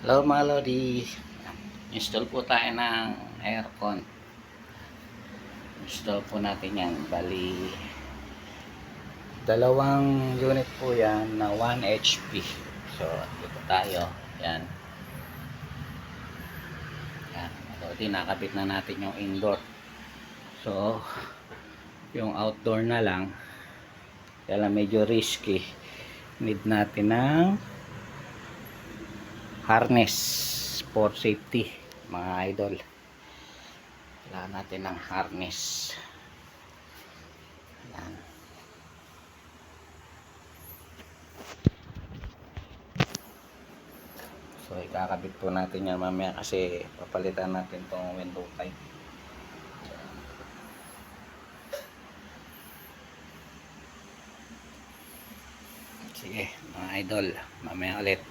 Hello mga Lodi, install po tayo ng aircon. Install po natin yan. Bali, dalawang unit po yan na 1 HP. So, dito tayo. Yan. Yan. Lodi, nakabit na natin yung indoor. So, yung outdoor na lang. Kaya medyo risky. Need natin ng harness for safety, mga idol. Kailangan natin ng harness. Yan. So ikakabit po natin yan mamaya kasi papalitan natin tong window pipe. Sige mga idol, mamaya ulit.